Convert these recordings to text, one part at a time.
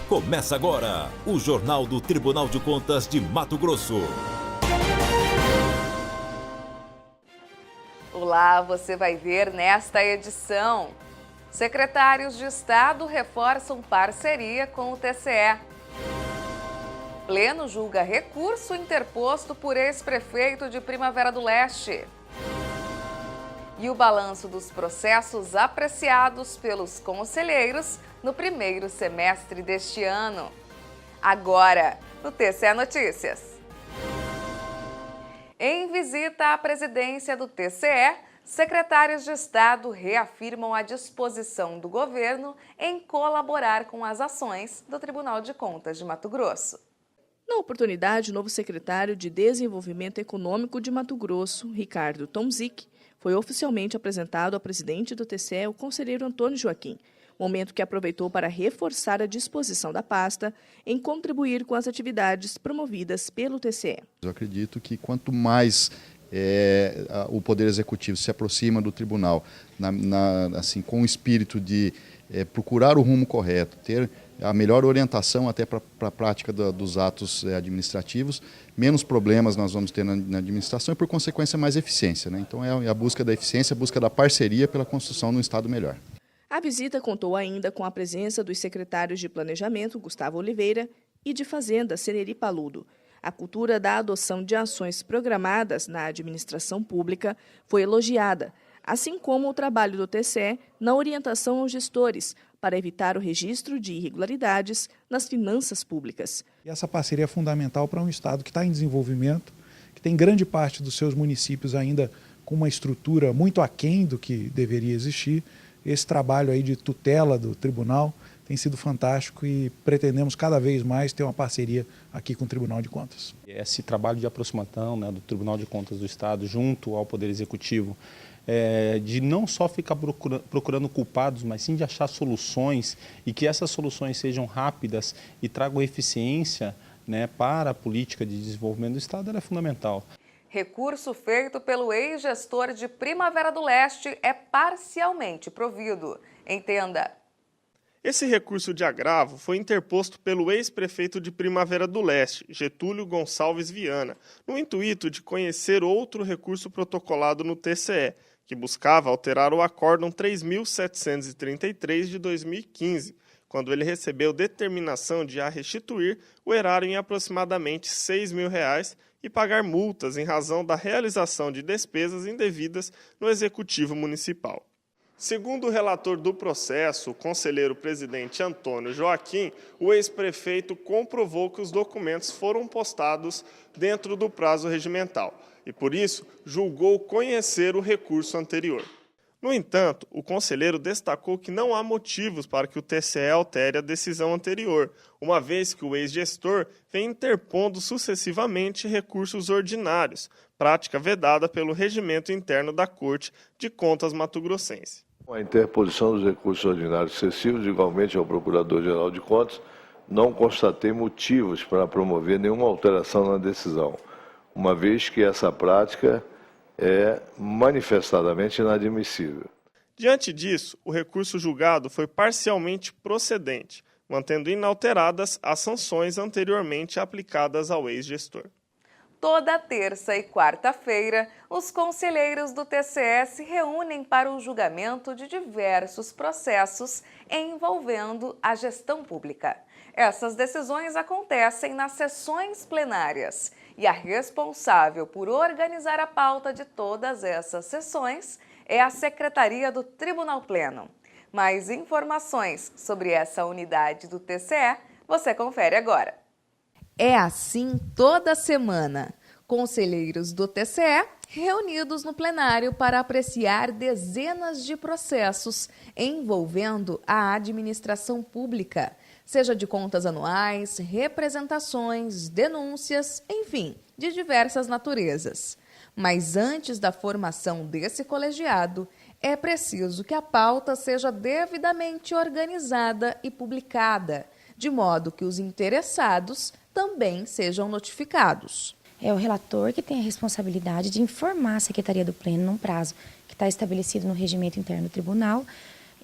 Começa agora o Jornal do Tribunal de Contas de Mato Grosso. Olá, você vai ver nesta edição. Secretários de Estado reforçam parceria com o TCE. Pleno julga recurso interposto por ex-prefeito de Primavera do Leste. E o balanço dos processos apreciados pelos conselheiros no primeiro semestre deste ano. Agora, no TCE Notícias. Em visita à presidência do TCE, secretários de Estado reafirmam a disposição do governo em colaborar com as ações do Tribunal de Contas de Mato Grosso. Na oportunidade, o novo secretário de Desenvolvimento Econômico de Mato Grosso, Ricardo Tomzik, foi oficialmente apresentado ao presidente do TCE, o conselheiro Antônio Joaquim, momento que aproveitou para reforçar a disposição da pasta em contribuir com as atividades promovidas pelo TCE. Eu acredito que quanto mais o Poder Executivo se aproxima do Tribunal assim, com o espírito de procurar o rumo correto, ter a melhor orientação até para a prática dos atos administrativos, menos problemas nós vamos ter na administração e, por consequência, mais eficiência, né? Então é a busca da eficiência, a busca da parceria pela construção de um Estado melhor. A visita contou ainda com a presença dos secretários de Planejamento, Gustavo Oliveira, e de Fazenda, Ceneri Paludo. A cultura da adoção de ações programadas na administração pública foi elogiada, assim como o trabalho do TCE na orientação aos gestores para evitar o registro de irregularidades nas finanças públicas. E essa parceria é fundamental para um Estado que está em desenvolvimento, que tem grande parte dos seus municípios ainda com uma estrutura muito aquém do que deveria existir. Esse trabalho aí de tutela do tribunal tem sido fantástico e pretendemos cada vez mais ter uma parceria aqui com o Tribunal de Contas. Esse trabalho de aproximação, né, do Tribunal de Contas do Estado junto ao Poder Executivo, de não só ficar procurando culpados, mas sim de achar soluções e que essas soluções sejam rápidas e tragam eficiência, né, para a política de desenvolvimento do Estado, ela é fundamental. Recurso feito pelo ex-gestor de Primavera do Leste é parcialmente provido. Entenda. Esse recurso de agravo foi interposto pelo ex-prefeito de Primavera do Leste, Getúlio Gonçalves Viana, no intuito de conhecer outro recurso protocolado no TCE, que buscava alterar o Acórdão 3.733 de 2015, quando ele recebeu determinação de a restituir o erário em aproximadamente R$ 6.000 e pagar multas em razão da realização de despesas indevidas no Executivo Municipal. Segundo o relator do processo, o conselheiro presidente Antônio Joaquim, o ex-prefeito comprovou que os documentos foram postados dentro do prazo regimental e, por isso, julgou conhecer o recurso anterior. No entanto, o conselheiro destacou que não há motivos para que o TCE altere a decisão anterior, uma vez que o ex-gestor vem interpondo sucessivamente recursos ordinários, prática vedada pelo regimento interno da Corte de Contas mato-grossense. A interposição dos recursos ordinários excessivos, igualmente ao Procurador-Geral de Contas, não constatei motivos para promover nenhuma alteração na decisão, uma vez que essa prática é manifestadamente inadmissível. Diante disso, o recurso julgado foi parcialmente procedente, mantendo inalteradas as sanções anteriormente aplicadas ao ex-gestor. Toda terça e quarta-feira, os conselheiros do TCE se reúnem para o julgamento de diversos processos envolvendo a gestão pública. Essas decisões acontecem nas sessões plenárias e a responsável por organizar a pauta de todas essas sessões é a Secretaria do Tribunal Pleno. Mais informações sobre essa unidade do TCE você confere agora. É assim toda semana. Conselheiros do TCE reunidos no plenário para apreciar dezenas de processos envolvendo a administração pública, seja de contas anuais, representações, denúncias, enfim, de diversas naturezas. Mas antes da formação desse colegiado, é preciso que a pauta seja devidamente organizada e publicada, de modo que os interessados também sejam notificados. É o relator que tem a responsabilidade de informar a Secretaria do Pleno num prazo que está estabelecido no regimento interno do tribunal,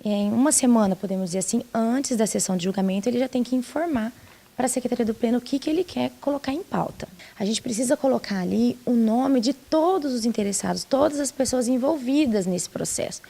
em uma semana, podemos dizer assim, antes da sessão de julgamento, ele já tem que informar para a Secretaria do Pleno o que ele quer colocar em pauta. A gente precisa colocar ali o nome de todos os interessados, todas as pessoas envolvidas nesse processo.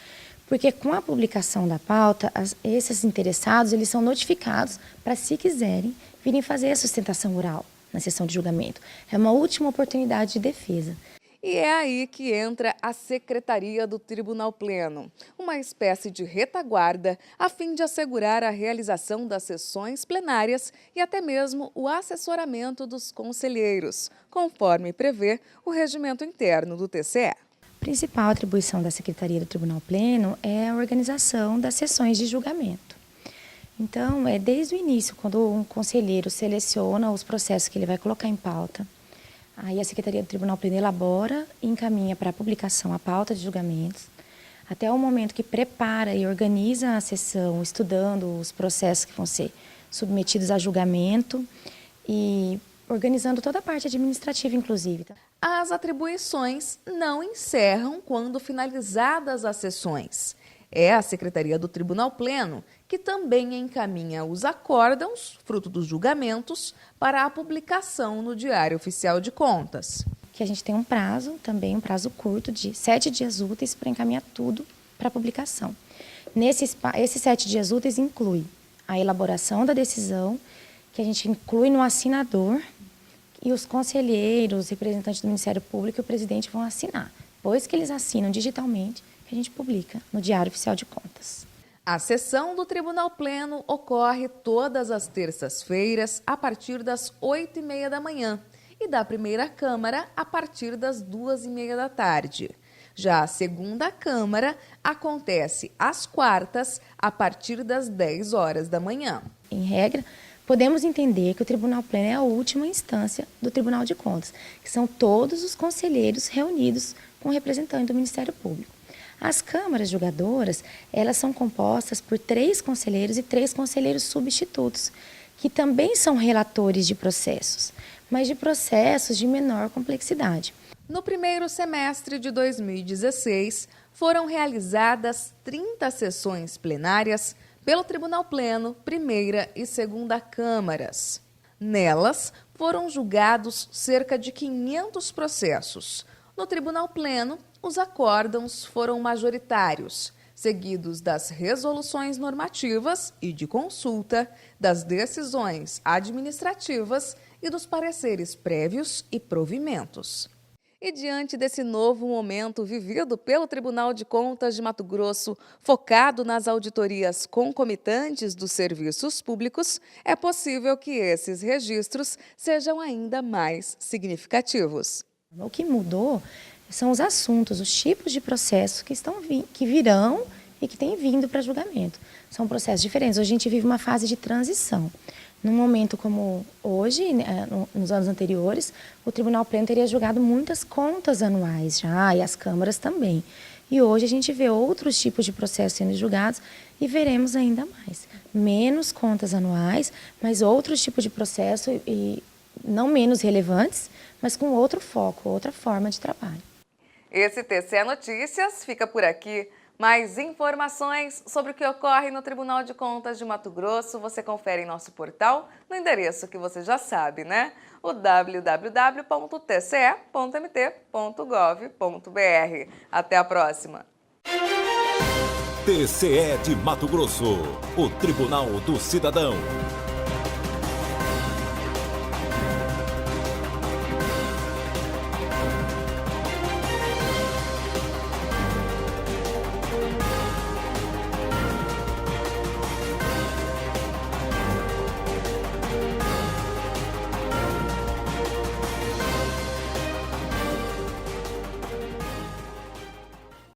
Porque com a publicação da pauta, esses interessados eles são notificados para, se quiserem, virem fazer a sustentação oral na sessão de julgamento. É uma última oportunidade de defesa. E é aí que entra a Secretaria do Tribunal Pleno, uma espécie de retaguarda a fim de assegurar a realização das sessões plenárias e até mesmo o assessoramento dos conselheiros, conforme prevê o regimento interno do TCE. A principal atribuição da Secretaria do Tribunal Pleno é a organização das sessões de julgamento. Então, desde o início, quando um conselheiro seleciona os processos que ele vai colocar em pauta, aí a Secretaria do Tribunal Pleno elabora e encaminha para a publicação a pauta de julgamentos, até o momento que prepara e organiza a sessão, estudando os processos que vão ser submetidos a julgamento e organizando toda a parte administrativa, inclusive. As atribuições não encerram quando finalizadas as sessões. É a Secretaria do Tribunal Pleno que também encaminha os acórdãos, fruto dos julgamentos, para a publicação no Diário Oficial de Contas. Que a gente tem um prazo, também um prazo curto, de 7 dias úteis para encaminhar tudo para a publicação. Esses 7 dias úteis inclui a elaboração da decisão, que a gente inclui no assinador, e os conselheiros, representantes do Ministério Público e o presidente vão assinar. Depois que eles assinam digitalmente, que a gente publica no Diário Oficial de Contas. A sessão do Tribunal Pleno ocorre todas as terças-feiras, a partir das 8h30 da manhã, e da primeira Câmara a partir das 2h30 da tarde. Já a segunda Câmara acontece às quartas, a partir das 10 horas da manhã. Em regra, podemos entender que o Tribunal Pleno é a última instância do Tribunal de Contas, que são todos os conselheiros reunidos com o representante do Ministério Público. As câmaras julgadoras, elas são compostas por 3 conselheiros e 3 conselheiros substitutos, que também são relatores de processos, mas de processos de menor complexidade. No primeiro semestre de 2016, foram realizadas 30 sessões plenárias pelo Tribunal Pleno, primeira e segunda câmaras. Nelas, foram julgados cerca de 500 processos. No Tribunal Pleno, os acórdãos foram majoritários, seguidos das resoluções normativas e de consulta, das decisões administrativas e dos pareceres prévios e provimentos. E diante desse novo momento vivido pelo Tribunal de Contas de Mato Grosso, focado nas auditorias concomitantes dos serviços públicos, é possível que esses registros sejam ainda mais significativos. O que mudou são os assuntos, os tipos de processos que virão e que têm vindo para julgamento. São processos diferentes. Hoje a gente vive uma fase de transição. Num momento como hoje, nos anos anteriores, o Tribunal Pleno teria julgado muitas contas anuais já, e as câmaras também. E hoje a gente vê outros tipos de processos sendo julgados e veremos ainda mais. Menos contas anuais, mas outros tipos de processo, e não menos relevantes, mas com outro foco, outra forma de trabalho. Esse TCE Notícias fica por aqui. Mais informações sobre o que ocorre no Tribunal de Contas de Mato Grosso você confere em nosso portal, no endereço que você já sabe, né? O www.tce.mt.gov.br. Até a próxima! TCE de Mato Grosso, o Tribunal do Cidadão.